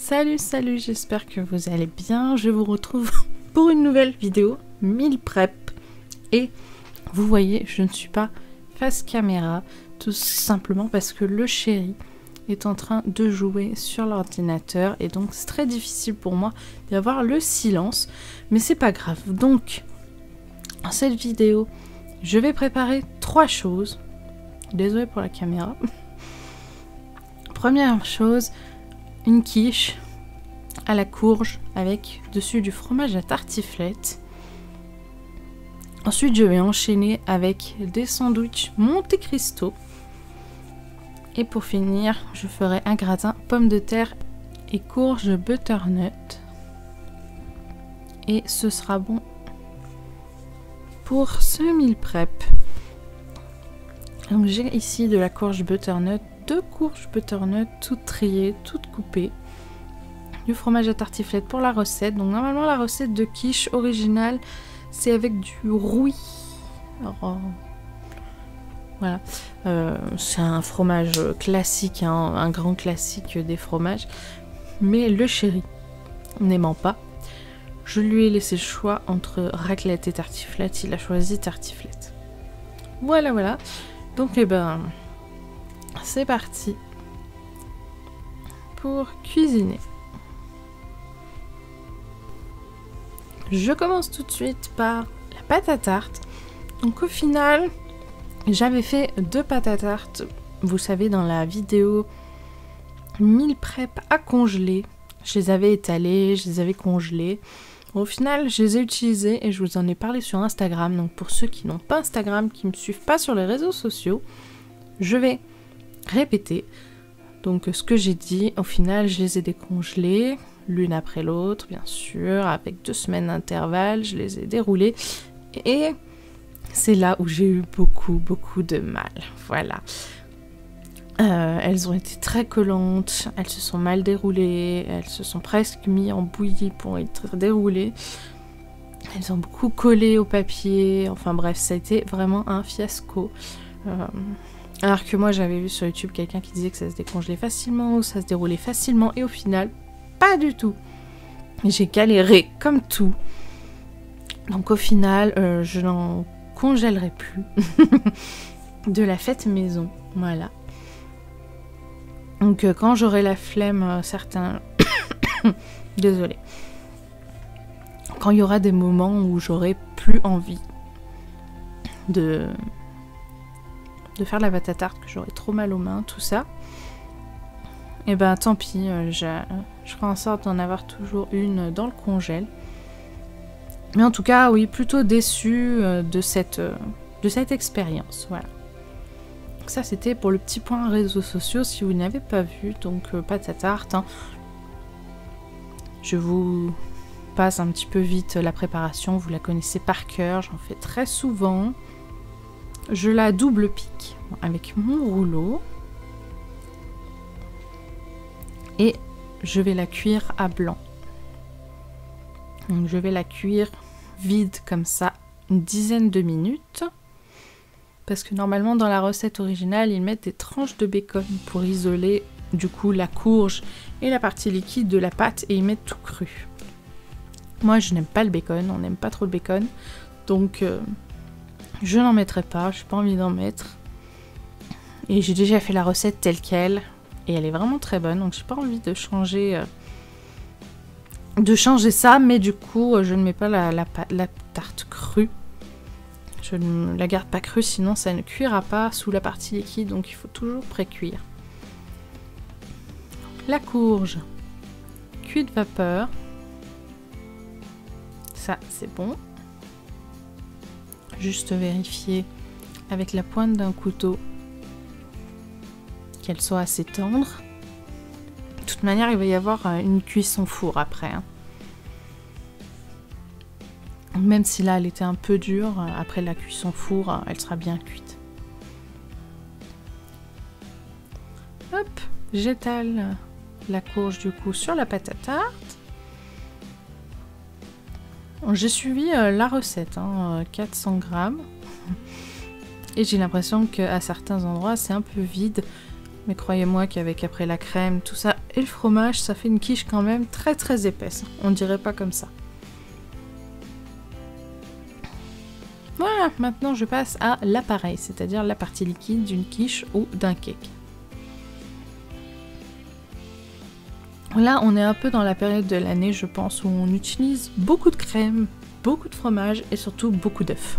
Salut, j'espère que vous allez bien. Je vous retrouve pour une nouvelle vidéo, meal prep. Et vous voyez, je ne suis pas face caméra, tout simplement parce que le chéri est en train de jouer sur l'ordinateur. Et donc c'est très difficile pour moi d'avoir le silence. Mais c'est pas grave. Donc, dans cette vidéo, je vais préparer 3 choses. Désolée pour la caméra. Première chose, une quiche à la courge avec dessus du fromage à tartiflette. Ensuite, je vais enchaîner avec des sandwichs Monte Cristo. Et pour finir, je ferai un gratin pommes de terre et courge butternut. Et ce sera bon pour ce meal prep. Donc j'ai ici de la courge butternut, 2 courges butternut toutes triées, toutes coupées. Du fromage à tartiflette pour la recette. Donc normalement la recette de quiche originale, c'est avec du rouy. Alors, voilà. C'est un fromage classique, hein, un grand classique des fromages. Mais le chéri n'aimant pas, je lui ai laissé le choix entre raclette et tartiflette. Il a choisi tartiflette. Voilà. Donc c'est parti pour cuisiner. Je commence tout de suite par la pâte à tarte. Donc au final, j'avais fait 2 pâtes à tarte. Vous savez, dans la vidéo meal prep à congeler, je les avais étalées, je les avais congelées. Au final, je les ai utilisées et je vous en ai parlé sur Instagram. Donc pour ceux qui n'ont pas Instagram, qui ne me suivent pas sur les réseaux sociaux, je vais répéter. Donc ce que j'ai dit, au final, je les ai décongelées, l'une après l'autre, bien sûr, avec 2 semaines d'intervalle, je les ai déroulées. Et c'est là où j'ai eu beaucoup de mal. Voilà. Elles ont été très collantes, elles se sont mal déroulées, elles se sont presque mis en bouillie pour être déroulées. Elles ont beaucoup collé au papier, enfin bref, ça a été vraiment un fiasco. Alors que moi j'avais vu sur YouTube quelqu'un qui disait que ça se décongelait facilement ou ça se déroulait facilement et au final, pas du tout. J'ai galéré comme tout. Donc au final, je n'en congèlerai plus de la fête maison, voilà. Donc quand j'aurai la flemme, certains... Désolée. Quand il y aura des moments où j'aurai plus envie de faire la pâte à tarte, que j'aurai trop mal aux mains, tout ça, et ben tant pis, je ferai en sorte d'en avoir toujours une dans le congèle. Mais en tout cas, oui, plutôt déçue de cette expérience, voilà. Ça c'était pour le petit point réseaux sociaux si vous n'avez pas vu. Donc pâte à tarte, hein. Je vous passe un petit peu vite la préparation, vous la connaissez par cœur, j'en fais très souvent. Je la double pique avec mon rouleau et je vais la cuire à blanc. Donc je vais la cuire vide comme ça une dizaine de minutes. Parce que normalement dans la recette originale, ils mettent des tranches de bacon pour isoler du coup la courge et la partie liquide de la pâte et ils mettent tout cru. Moi je n'aime pas le bacon, on n'aime pas trop le bacon. Donc je n'en mettrai pas, je n'ai pas envie d'en mettre. Et j'ai déjà fait la recette telle qu'elle et elle est vraiment très bonne. Donc j'ai pas envie de changer ça. Mais du coup je ne mets pas la tarte crue. Je ne la garde pas crue, sinon ça ne cuira pas sous la partie liquide, donc il faut toujours pré-cuire. La courge, cuite vapeur. Ça, c'est bon. Juste vérifier avec la pointe d'un couteau qu'elle soit assez tendre. De toute manière, il va y avoir une cuisson four après, hein. Même si là elle était un peu dure, après la cuisson four, elle sera bien cuite. Hop, j'étale la courge du coup sur la pâte à tarte. J'ai suivi la recette, hein, 400 g. Et j'ai l'impression qu'à certains endroits c'est un peu vide. Mais croyez-moi qu'avec après la crème, tout ça et le fromage, ça fait une quiche quand même très très épaisse. On dirait pas comme ça. Voilà, maintenant je passe à l'appareil, c'est-à-dire la partie liquide d'une quiche ou d'un cake. Là, on est un peu dans la période de l'année, je pense, où on utilise beaucoup de crème, beaucoup de fromage et surtout beaucoup d'œufs.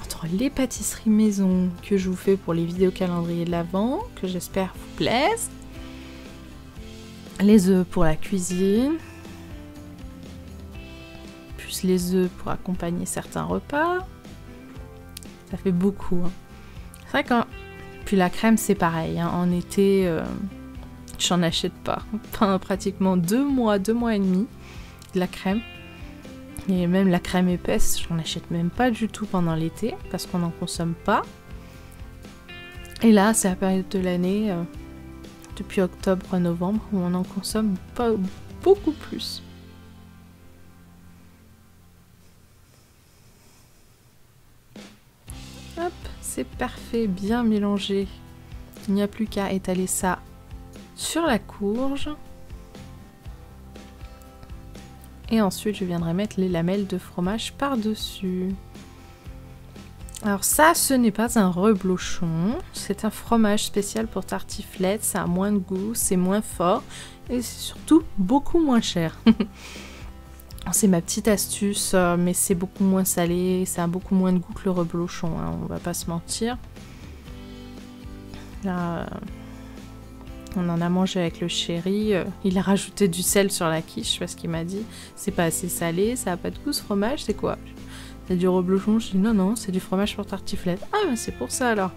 Entre les pâtisseries maison que je vous fais pour les vidéos calendrier de l'Avent, que j'espère vous plaisent, les œufs pour la cuisine, plus les œufs pour accompagner certains repas, ça fait beaucoup. Hein. C'est vrai que puis la crème c'est pareil, hein. En été j'en achète pas. Pendant pratiquement 2 mois et demi de la crème. Et même la crème épaisse, j'en achète même pas du tout pendant l'été parce qu'on n'en consomme pas. Et là, c'est la période de l'année, depuis octobre-novembre, où on en consomme pas beaucoup plus. Hop, c'est parfait, bien mélangé. Il n'y a plus qu'à étaler ça sur la courge. Et ensuite, je viendrai mettre les lamelles de fromage par-dessus. Alors ça, ce n'est pas un reblochon. C'est un fromage spécial pour tartiflette. Ça a moins de goût, c'est moins fort. Et c'est surtout beaucoup moins cher. C'est ma petite astuce, mais c'est beaucoup moins salé. Ça a beaucoup moins de goût que le reblochon, hein, on va pas se mentir. Là... on en a mangé avec le chéri, il a rajouté du sel sur la quiche parce qu'il m'a dit c'est pas assez salé, ça a pas de goût ce fromage, c'est quoi? C'est du reblochon? Je dis non, c'est du fromage pour tartiflette. Ah mais c'est pour ça alors.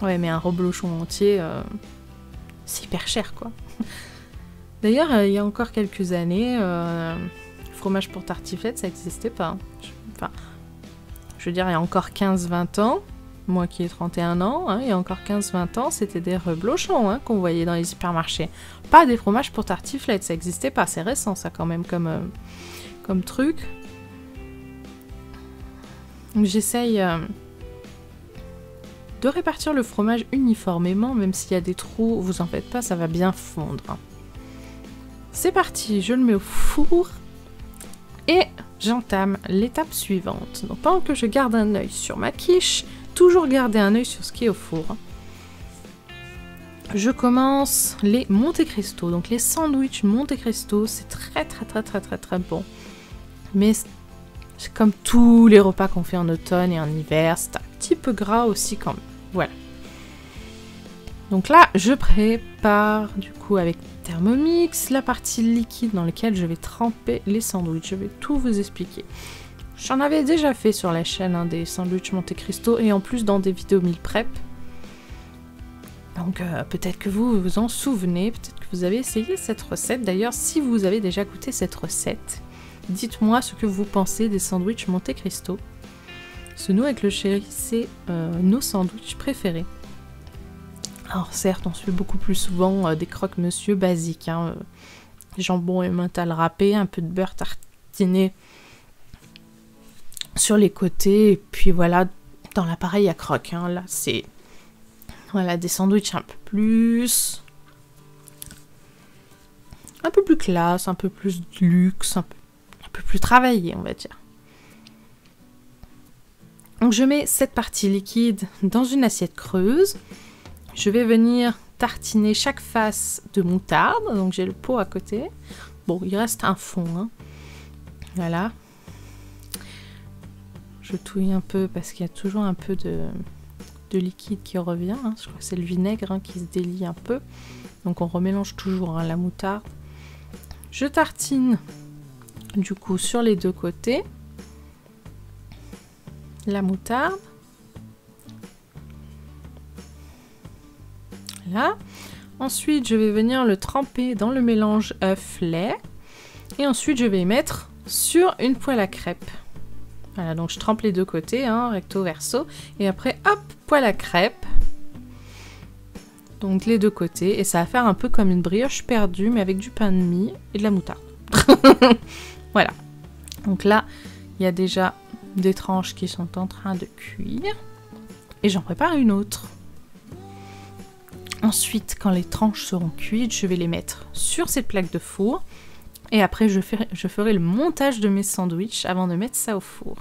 Ouais mais un reblochon entier, c'est hyper cher quoi. D'ailleurs il y a encore quelques années, fromage pour tartiflette ça n'existait pas. Enfin, je veux dire il y a encore 15-20 ans, moi qui ai 31 ans, hein, il y a encore 15-20 ans, c'était des reblochons hein, qu'on voyait dans les hypermarchés. Pas des fromages pour tartiflette, ça n'existait pas, c'est récent ça quand même comme truc. J'essaye de répartir le fromage uniformément, même s'il y a des trous, vous en faites pas, ça va bien fondre. C'est parti, je le mets au four et j'entame l'étape suivante. Donc pendant que je garde un œil sur ma quiche, toujours garder un œil sur ce qui est au four. Je commence les Monte Cristo. Donc les sandwichs Monte Cristo, c'est très bon. Mais c'est comme tous les repas qu'on fait en automne et en hiver, c'est un petit peu gras aussi quand même. Voilà. Donc là, je prépare du coup avec Thermomix la partie liquide dans laquelle je vais tremper les sandwichs. Je vais tout vous expliquer. J'en avais déjà fait sur la chaîne hein, des sandwichs Monte Cristo et en plus dans des vidéos meal prep. Donc peut-être que vous vous en souvenez, peut-être que vous avez essayé cette recette. D'ailleurs, si vous avez déjà goûté cette recette, dites-moi ce que vous pensez des sandwichs Monte Cristo. Parce que nous, avec le chéri, c'est nos sandwichs préférés. Alors certes, on se fait beaucoup plus souvent des croque-monsieur basiques. Hein, jambon et mental râpé, un peu de beurre tartiné sur les côtés, et puis voilà, dans l'appareil à croque. Hein, là, c'est voilà, des sandwichs un peu plus classe, un peu plus luxe, un peu plus travaillé, on va dire. Donc je mets cette partie liquide dans une assiette creuse. Je vais venir tartiner chaque face de moutarde. Donc j'ai le pot à côté. Bon, il reste un fond. Hein. Voilà. Je touille un peu parce qu'il y a toujours un peu de liquide qui revient. Hein. Je crois que c'est le vinaigre hein, qui se délie un peu. Donc on remélange toujours hein, la moutarde. Je tartine du coup sur les deux côtés la moutarde. Là. Ensuite, je vais venir le tremper dans le mélange œuf-lait. Et ensuite, je vais mettre sur une poêle à crêpes. Voilà, donc je trempe les deux côtés, hein, recto verso. Et après, hop, poêle à crêpes. Donc les deux côtés. Et ça va faire un peu comme une brioche perdue, mais avec du pain de mie et de la moutarde. Voilà. Donc là, il y a déjà des tranches qui sont en train de cuire. Et j'en prépare une autre. Ensuite, quand les tranches seront cuites, je vais les mettre sur cette plaque de four. Et après, je ferai le montage de mes sandwichs avant de mettre ça au four.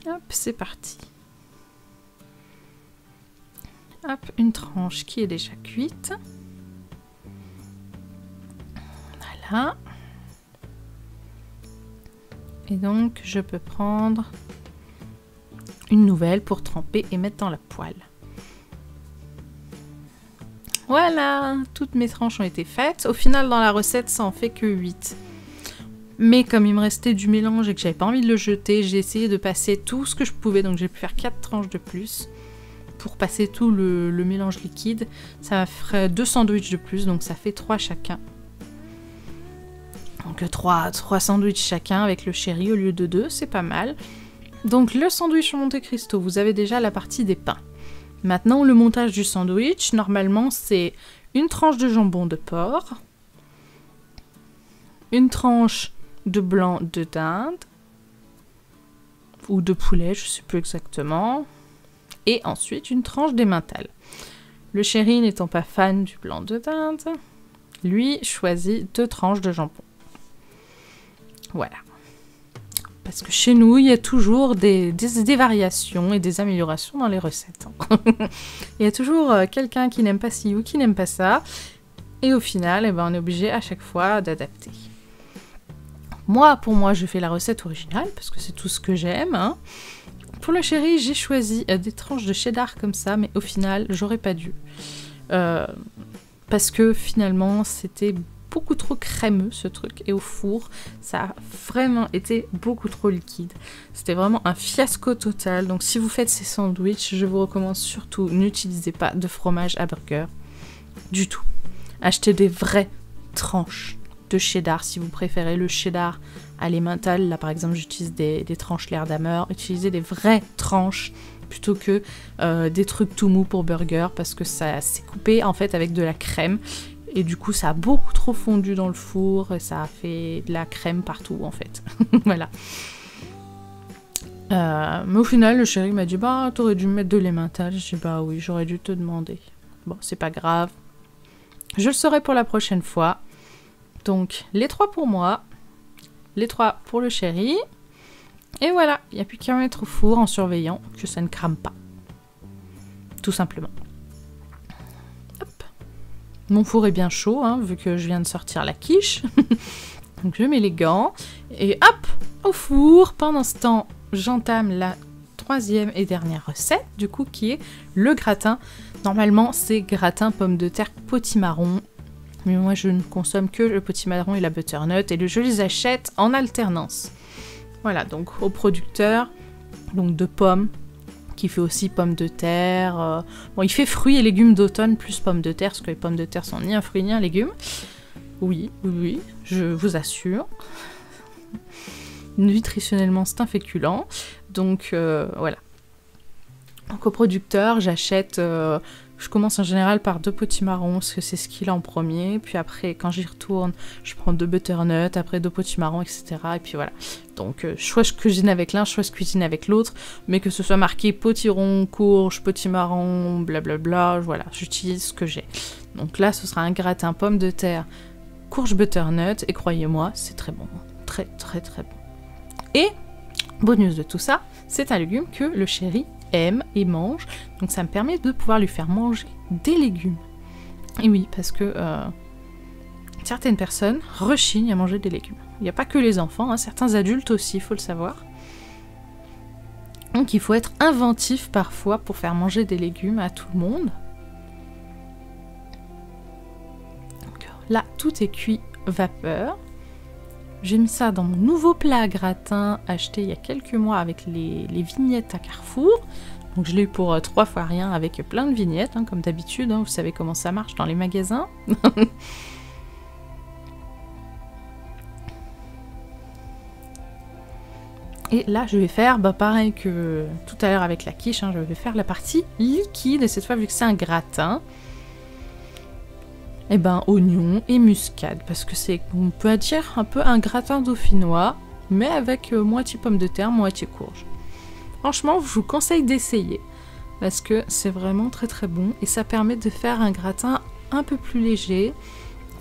Hop, c'est parti. Hop, une tranche qui est déjà cuite. Voilà. Et donc, je peux prendre une nouvelle pour tremper et mettre dans la poêle. Voilà, toutes mes tranches ont été faites. Au final, dans la recette, ça en fait que 8. Mais comme il me restait du mélange et que j'avais pas envie de le jeter, j'ai essayé de passer tout ce que je pouvais. Donc j'ai pu faire 4 tranches de plus pour passer tout le mélange liquide. Ça ferait 2 sandwichs de plus, donc ça fait 3 chacun. Donc 3 sandwichs chacun avec le chéri au lieu de 2, c'est pas mal. Donc le sandwich au Monte Cristo, vous avez déjà la partie des pains. Maintenant, le montage du sandwich, normalement, c'est une tranche de jambon de porc, une tranche de blanc de dinde, ou de poulet, je ne sais plus exactement, et ensuite une tranche d'emmental. Le chéri n'étant pas fan du blanc de dinde, lui choisit 2 tranches de jambon. Voilà. Parce que chez nous, il y a toujours des variations et des améliorations dans les recettes. Il y a toujours quelqu'un qui n'aime pas ci ou qui n'aime pas ça. Et au final, eh ben, on est obligé à chaque fois d'adapter. Pour moi, je fais la recette originale parce que c'est tout ce que j'aime. Hein. Pour le chéri, j'ai choisi des tranches de cheddar comme ça, mais au final, j'aurais pas dû. Parce que finalement, c'était beaucoup trop crémeux ce truc, et au four ça a vraiment été beaucoup trop liquide. C'était vraiment un fiasco total. Donc si vous faites ces sandwichs, je vous recommande surtout, n'utilisez pas de fromage à burger du tout. Achetez des vraies tranches de cheddar si vous préférez le cheddar à l'emmental. Là par exemple j'utilise des tranches Leerdammer. Utilisez des vraies tranches plutôt que des trucs tout mous pour burger, parce que ça s'est coupé en fait avec de la crème. Et du coup, ça a beaucoup trop fondu dans le four et ça a fait de la crème partout, en fait. Voilà. Mais au final, le chéri m'a dit « Bah, t'aurais dû me mettre de l'emmental. » J'ai dit « Bah oui, j'aurais dû te demander. » Bon, c'est pas grave. Je le saurai pour la prochaine fois. Donc, les 3 pour moi. Les 3 pour le chéri. Et voilà, il n'y a plus qu'à mettre au four en surveillant que ça ne crame pas. Tout simplement. Mon four est bien chaud, hein, vu que je viens de sortir la quiche. Donc je mets les gants et hop, au four. Pendant ce temps, j'entame la 3e et dernière recette, du coup, qui est le gratin. Normalement, c'est gratin pomme de terre potimarron. Mais moi, je ne consomme que le potimarron et la butternut, et je les achète en alternance. Voilà, donc au producteur, donc de pommes, qui fait aussi pommes de terre. Bon, il fait fruits et légumes d'automne plus pommes de terre, parce que les pommes de terre sont ni un fruit ni un légume. Oui, je vous assure. Nutritionnellement, c'est un féculent. Donc, voilà. Donc, au producteur, j'achète... je commence en général par 2 potimarrons, parce que c'est ce qu'il a en premier. Puis après, quand j'y retourne, je prends 2 butternut, après 2 potimarrons, etc. Et puis voilà. Donc, soit je cuisine avec l'un, soit je cuisine avec l'autre. Mais que ce soit marqué potiron, courge, potimarron, blablabla, voilà, j'utilise ce que j'ai. Donc là, ce sera un gratin pomme de terre, courge butternut. Et croyez-moi, c'est très bon. Très, très, très bon. Et, bonus de tout ça, c'est un légume que le chéri aime et mange, donc ça me permet de pouvoir lui faire manger des légumes. Et oui, parce que certaines personnes rechignent à manger des légumes. Il n'y a pas que les enfants, hein, certains adultes aussi, il faut le savoir. Donc il faut être inventif parfois pour faire manger des légumes à tout le monde. Donc, là, tout est cuit vapeur. J'ai mis ça dans mon nouveau plat à gratin acheté il y a quelques mois avec les vignettes à Carrefour. Donc je l'ai eu pour 3 fois rien avec plein de vignettes, hein, comme d'habitude. Hein, vous savez comment ça marche dans les magasins. Et là, je vais faire, pareil que tout à l'heure avec la quiche, hein, je vais faire la partie liquide. Et cette fois, vu que c'est un gratin, et oignon et muscade, parce que c'est, on peut dire, un peu un gratin dauphinois, mais avec moitié pomme de terre, moitié courge. Franchement, je vous conseille d'essayer. parce que c'est vraiment très très bon et ça permet de faire un gratin un peu plus léger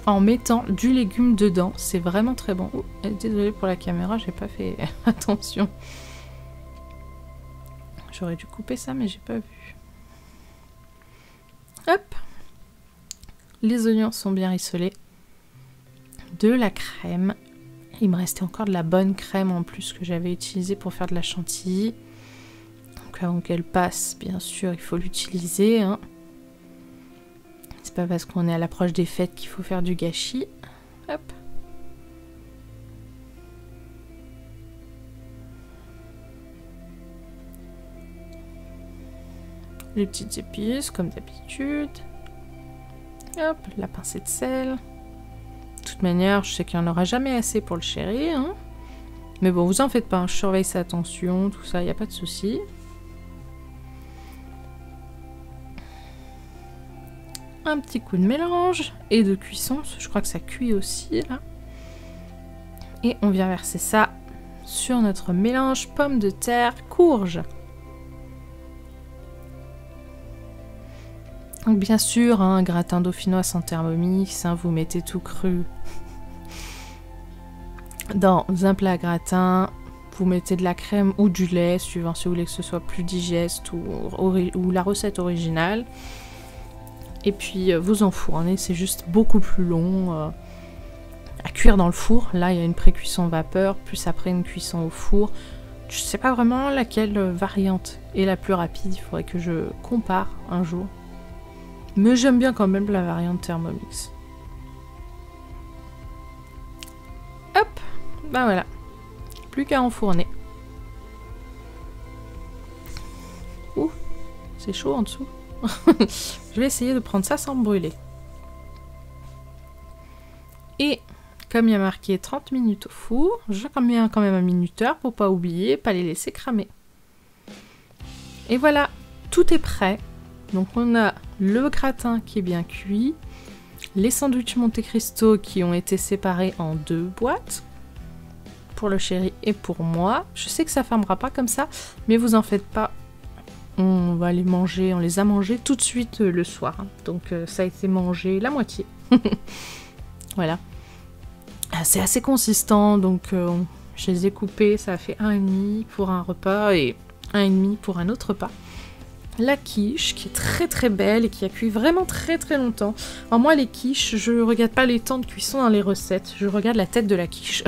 en mettant du légume dedans. C'est vraiment très bon. Oh, désolée pour la caméra, j'ai pas fait attention. J'aurais dû couper ça, mais j'ai pas vu. Hop. Les oignons sont bien rissolés. De la crème. Il me restait encore de la bonne crème en plus que j'avais utilisée pour faire de la chantilly. Donc avant qu'elle passe, bien sûr, il faut l'utiliser. Hein. C'est pas parce qu'on est à l'approche des fêtes qu'il faut faire du gâchis. Hop. Les petites épices, comme d'habitude. Hop, la pincée de sel. De toute manière, je sais qu'il n'y en aura jamais assez pour le chéri. Hein. Mais bon, vous en faites pas. Hein. Je surveille sa tension, tout ça, il n'y a pas de souci. Un petit coup de mélange et de cuisson. Je crois que ça cuit aussi, là. Et on vient verser ça sur notre mélange pommes de terre, courge. Donc bien sûr, hein, un gratin dauphinois sans Thermomix, hein, vous mettez tout cru dans un plat gratin, vous mettez de la crème ou du lait, suivant si vous voulez que ce soit plus digeste ou la recette originale. Et puis vous enfournez, c'est juste beaucoup plus long à cuire dans le four. Là, il y a une pré-cuisson vapeur, plus après une cuisson au four. Je sais pas vraiment laquelle variante est la plus rapide, il faudrait que je compare un jour. Mais j'aime bien quand même la variante Thermomix. Hop, ben voilà. Plus qu'à enfourner. Ouh, c'est chaud en dessous. Je vais essayer de prendre ça sans me brûler. Et comme il y a marqué 30 minutes au four, je mets quand même un minuteur pour pas oublier, pas les laisser cramer. Et voilà, tout est prêt. Donc on a le gratin qui est bien cuit, les sandwichs Monte Cristo qui ont été séparés en 2 boîtes, pour le chéri et pour moi. Je sais que ça fermera pas comme ça, mais vous en faites pas. On va les manger, on les a mangés tout de suite le soir. Hein. Donc ça a été mangé la moitié. Voilà. C'est assez consistant, donc je les ai coupés, ça a fait 1,5 pour un repas et 1,5 pour un autre repas. La quiche qui est très très belle et qui a cuit vraiment très très longtemps. Alors moi les quiches, je regarde pas les temps de cuisson dans les recettes, je regarde la tête de la quiche.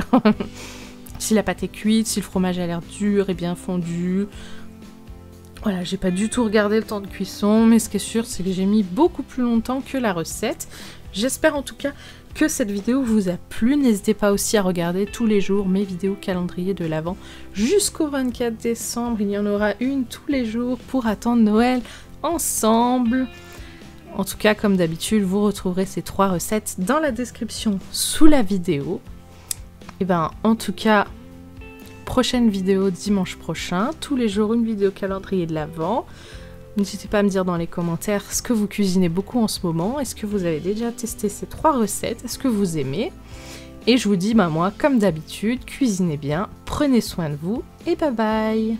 Si la pâte est cuite, si le fromage a l'air dur et bien fondu. Voilà, j'ai pas du tout regardé le temps de cuisson, mais ce qui est sûr c'est que j'ai mis beaucoup plus longtemps que la recette. J'espère en tout cas que cette vidéo vous a plu. N'hésitez pas aussi à regarder tous les jours mes vidéos calendrier de l'Avent jusqu'au 24 décembre. Il y en aura une tous les jours pour attendre Noël ensemble. En tout cas, comme d'habitude, vous retrouverez ces 3 recettes dans la description sous la vidéo. Et ben, en tout cas, prochaine vidéo dimanche prochain. Tous les jours, une vidéo calendrier de l'Avent. N'hésitez pas à me dire dans les commentaires ce que vous cuisinez beaucoup en ce moment. Est-ce que vous avez déjà testé ces 3 recettes? Est-ce que vous aimez? Et je vous dis, bah moi, comme d'habitude, cuisinez bien, prenez soin de vous et bye bye!